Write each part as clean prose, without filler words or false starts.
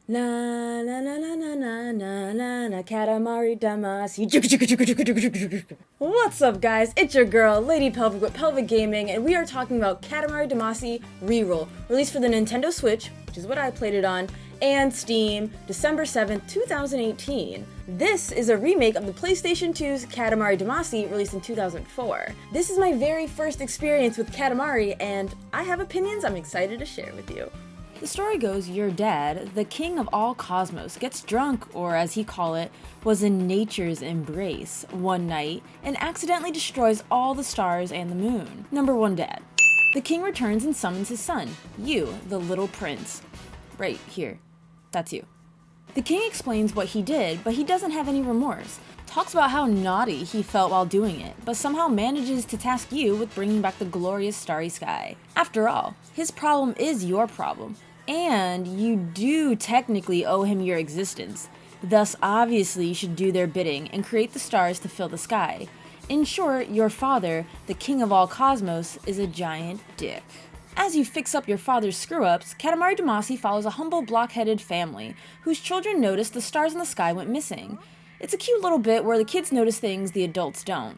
Na na na na na na na na na Katamari Damacy. What's up, guys? It's your girl, Lady Pelvic with Pelvic Gaming, and we are talking about Katamari Damacy Reroll, released for the Nintendo Switch, which is what I played it on, and Steam, December 7th, 2018. This is a remake of the PlayStation 2's Katamari Damacy, released in 2004. This is my very first experience with Katamari, and I have opinions I'm excited to share with you. The story goes your dad, the king of all cosmos, gets drunk, or as he call it, was in nature's embrace, one night, and accidentally destroys all the stars and the moon. Number 1 dad. The king returns and summons his son, you, the little prince. Right here. That's you. The king explains what he did, but he doesn't have any remorse. Talks about how naughty he felt while doing it, but somehow manages to task you with bringing back the glorious starry sky. After all, his problem is your problem, and you do technically owe him your existence. Thus, obviously, you should do their bidding and create the stars to fill the sky. In short, your father, the king of all cosmos, is a giant dick. As you fix up your father's screw-ups, Katamari Damacy follows a humble block-headed family whose children notice the stars in the sky went missing. It's a cute little bit where the kids notice things the adults don't.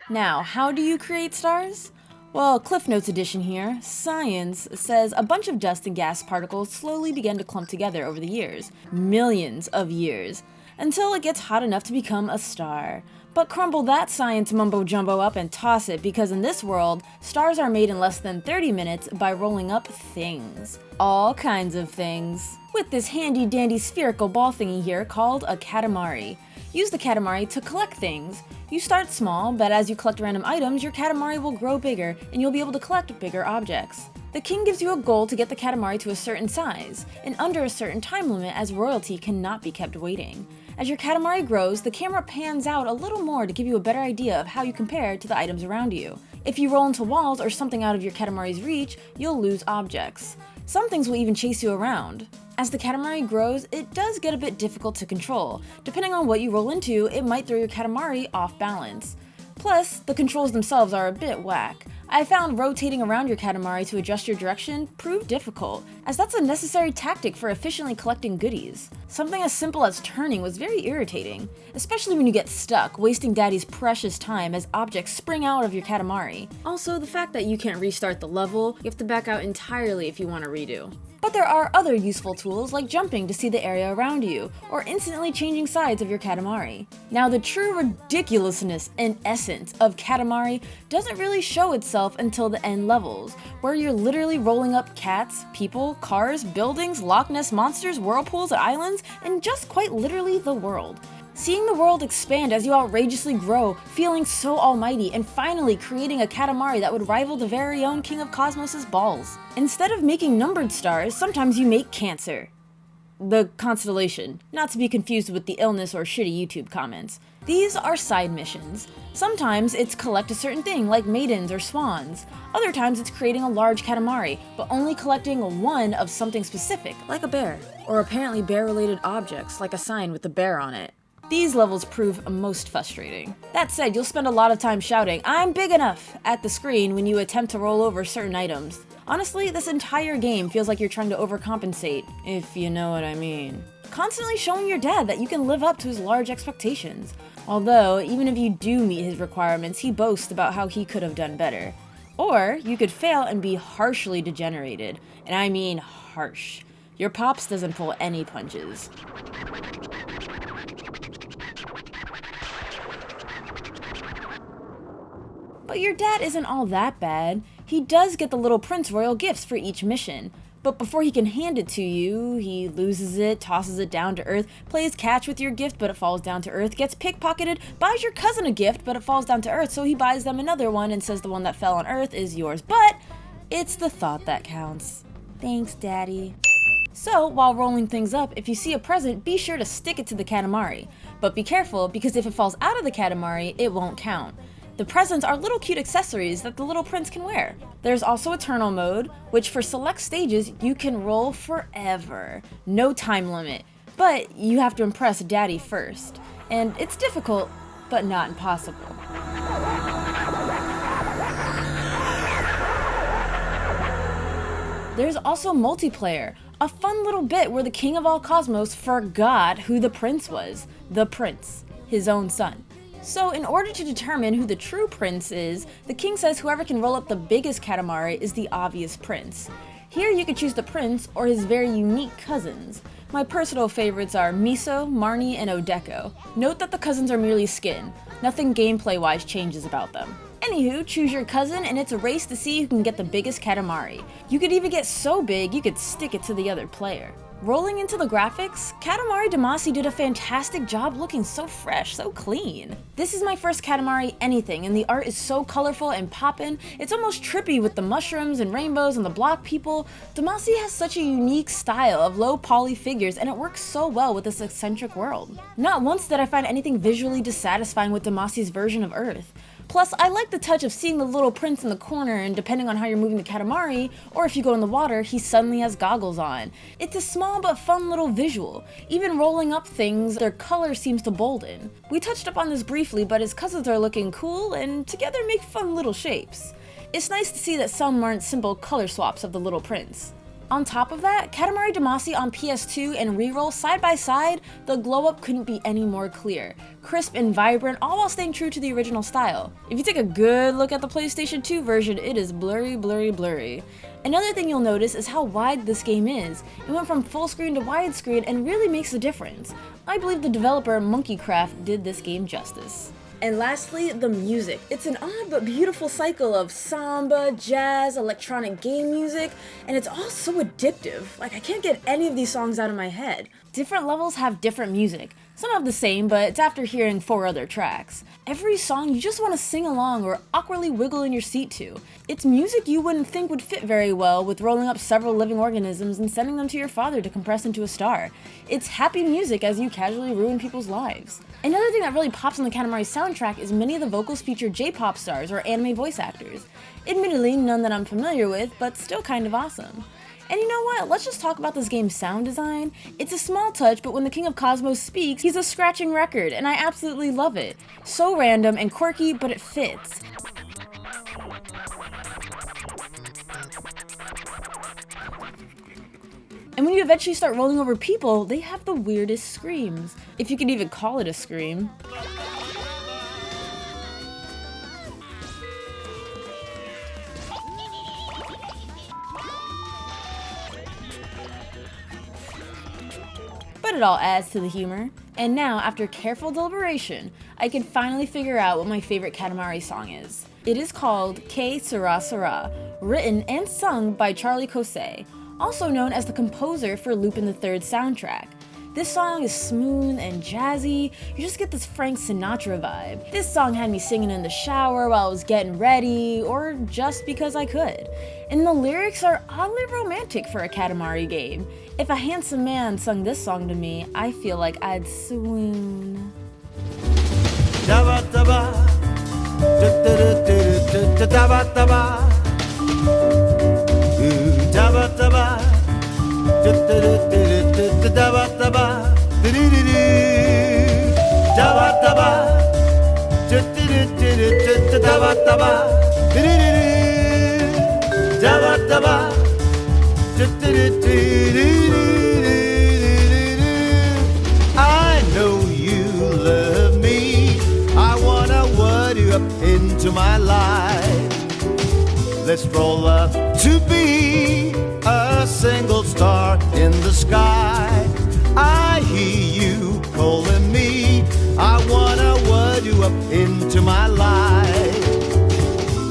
Now, how do you create stars? Well, Cliff Notes edition here, science says a bunch of dust and gas particles slowly begin to clump together over the years, millions of years, until it gets hot enough to become a star. But crumble that science mumbo-jumbo up and toss it, because in this world, stars are made in less than 30 minutes by rolling up things. All kinds of things. With this handy-dandy spherical ball thingy here called a Katamari. Use the Katamari to collect things. You start small, but as you collect random items, your Katamari will grow bigger, and you'll be able to collect bigger objects. The king gives you a goal to get the Katamari to a certain size, and under a certain time limit, as royalty cannot be kept waiting. As your Katamari grows, the camera pans out a little more to give you a better idea of how you compare to the items around you. If you roll into walls or something out of your Katamari's reach, you'll lose objects. Some things will even chase you around. As the Katamari grows, it does get a bit difficult to control. Depending on what you roll into, it might throw your Katamari off balance. Plus, the controls themselves are a bit whack. I found rotating around your Katamari to adjust your direction proved difficult, as that's a necessary tactic for efficiently collecting goodies. Something as simple as turning was very irritating, especially when you get stuck, wasting daddy's precious time as objects spring out of your Katamari. Also, the fact that you can't restart the level, you have to back out entirely if you want to redo. But there are other useful tools like jumping to see the area around you, or instantly changing sides of your Katamari. Now, the true ridiculousness and essence of Katamari doesn't really show itself until the end levels, where you're literally rolling up cats, people, cars, buildings, Loch Ness monsters, whirlpools, and islands, and just quite literally the world. Seeing the world expand as you outrageously grow, feeling so almighty, and finally creating a Katamari that would rival the very own King of Cosmos' balls. Instead of making numbered stars, sometimes you make Cancer. The constellation, not to be confused with the illness or shitty YouTube comments. These are side missions. Sometimes it's collect a certain thing like maidens or swans. Other times it's creating a large Katamari, but only collecting one of something specific, like a bear. Or apparently bear-related objects, like a sign with the bear on it. These levels prove most frustrating. That said, you'll spend a lot of time shouting, "I'm big enough!" at the screen when you attempt to roll over certain items. Honestly, this entire game feels like you're trying to overcompensate, if you know what I mean. Constantly showing your dad that you can live up to his large expectations. Although, even if you do meet his requirements, he boasts about how he could have done better. Or, you could fail and be harshly degenerated. And I mean harsh. Your pops doesn't pull any punches. But your dad isn't all that bad. He does get the little prince royal gifts for each mission. But before he can hand it to you, he loses it, tosses it down to earth, plays catch with your gift but it falls down to earth, gets pickpocketed, buys your cousin a gift but it falls down to earth, so he buys them another one and says the one that fell on earth is yours. But it's the thought that counts. Thanks, Daddy. So, while rolling things up, if you see a present, be sure to stick it to the Katamari. But be careful, because if it falls out of the Katamari, it won't count. The presents are little cute accessories that the little prince can wear. There's also Eternal Mode, which for select stages, you can roll forever. No time limit. But you have to impress Daddy first. And it's difficult, but not impossible. There's also multiplayer, a fun little bit where the king of all cosmos forgot who the prince was. The prince, his own son. So in order to determine who the true prince is, the king says whoever can roll up the biggest Katamari is the obvious prince. Here you can choose the prince or his very unique cousins. My personal favorites are Miso, Marnie, and Odeko. Note that the cousins are merely skin. Nothing gameplay-wise changes about them. Anywho, choose your cousin and it's a race to see who can get the biggest Katamari. You could even get so big you could stick it to the other player. Rolling into the graphics, Katamari Damacy did a fantastic job looking so fresh, so clean. This is my first Katamari anything, and the art is so colorful and poppin', it's almost trippy with the mushrooms and rainbows and the block people. Damacy has such a unique style of low poly figures, and it works so well with this eccentric world. Not once did I find anything visually dissatisfying with Damacy's version of Earth. Plus, I like the touch of seeing the little prince in the corner, and depending on how you're moving the Katamari, or if you go in the water, he suddenly has goggles on. It's a small but fun little visual. Even rolling up things, their color seems to bolden. We touched up on this briefly, but his cousins are looking cool, and together make fun little shapes. It's nice to see that some aren't simple color swaps of the little prince. On top of that, Katamari Damacy on PS2 and Reroll side by side, the glow up couldn't be any more clear. Crisp and vibrant, all while staying true to the original style. If you take a good look at the PlayStation 2 version, it is blurry, blurry, blurry. Another thing you'll notice is how wide this game is. It went from full screen to widescreen and really makes a difference. I believe the developer Monkeycraft did this game justice. And lastly, the music. It's an odd but beautiful cycle of samba, jazz, electronic game music, and it's all so addictive. Like, I can't get any of these songs out of my head. Different levels have different music. Some have the same, but it's after hearing 4 other tracks. Every song you just want to sing along or awkwardly wiggle in your seat to. It's music you wouldn't think would fit very well with rolling up several living organisms and sending them to your father to compress into a star. It's happy music as you casually ruin people's lives. Another thing that really pops on the Katamari soundtrack is many of the vocals feature J-pop stars or anime voice actors. Admittedly, none that I'm familiar with, but still kind of awesome. And you know what? Let's just talk about this game's sound design. It's a small touch, but when the King of Cosmos speaks, he's a scratching record, and I absolutely love it. So random and quirky, but it fits. And when you eventually start rolling over people, they have the weirdest screams. If you could even call it a scream. But it all adds to the humor. And now, after careful deliberation, I can finally figure out what my favorite Katamari song is. It is called Que Sera Sera, written and sung by Charlie Kosei, also known as the composer for Lupin the Third soundtrack. This song is smooth and jazzy, you just get this Frank Sinatra vibe. This song had me singing in the shower while I was getting ready, or just because I could. And the lyrics are oddly romantic for a Katamari game. If a handsome man sung this song to me, I feel like I'd swoon. Daba daba, daba daba, daba daba, daba daba, daba daba, I know you love me. I wanna word you up into my life. Let's roll up to be a single star in the sky. I hear you calling me. I wanna word you up into my life.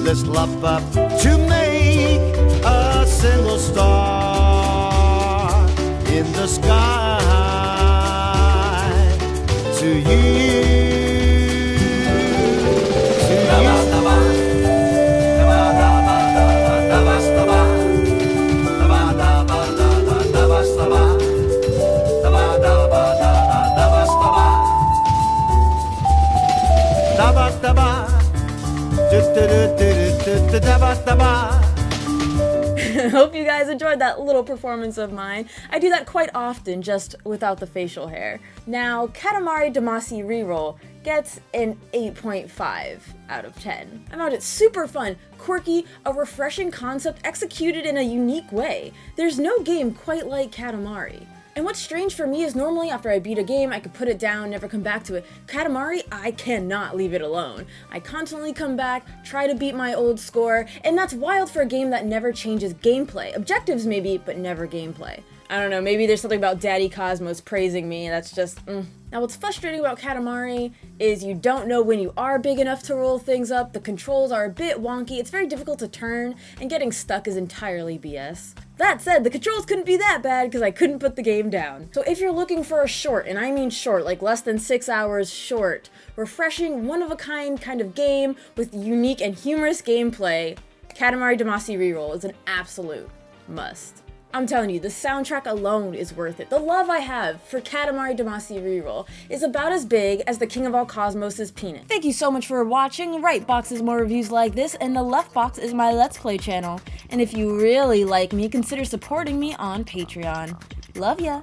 Let's love up to make a single star in the sky. To you. Hope you guys enjoyed that little performance of mine. I do that quite often, just without the facial hair. Now, Katamari Damacy Reroll gets an 8.5 out of 10. I found it super fun, quirky, a refreshing concept executed in a unique way. There's no game quite like Katamari. And what's strange for me is normally after I beat a game, I could put it down, never come back to it. Katamari, I cannot leave it alone. I constantly come back, try to beat my old score, and that's wild for a game that never changes gameplay. Objectives maybe, but never gameplay. I don't know, maybe there's something about Daddy Cosmos praising me, that's just, Now what's frustrating about Katamari is you don't know when you are big enough to roll things up, the controls are a bit wonky, it's very difficult to turn, and getting stuck is entirely BS. That said, the controls couldn't be that bad because I couldn't put the game down. So if you're looking for a short, and I mean short, like less than 6 hours short, refreshing, one-of-a-kind kind of game with unique and humorous gameplay, Katamari Damacy Reroll is an absolute must. I'm telling you, the soundtrack alone is worth it. The love I have for Katamari Damacy Reroll is about as big as the King of All Cosmos' penis. Thank you so much for watching. Right box is more reviews like this, and the left box is my Let's Play channel. And if you really like me, consider supporting me on Patreon. Love ya!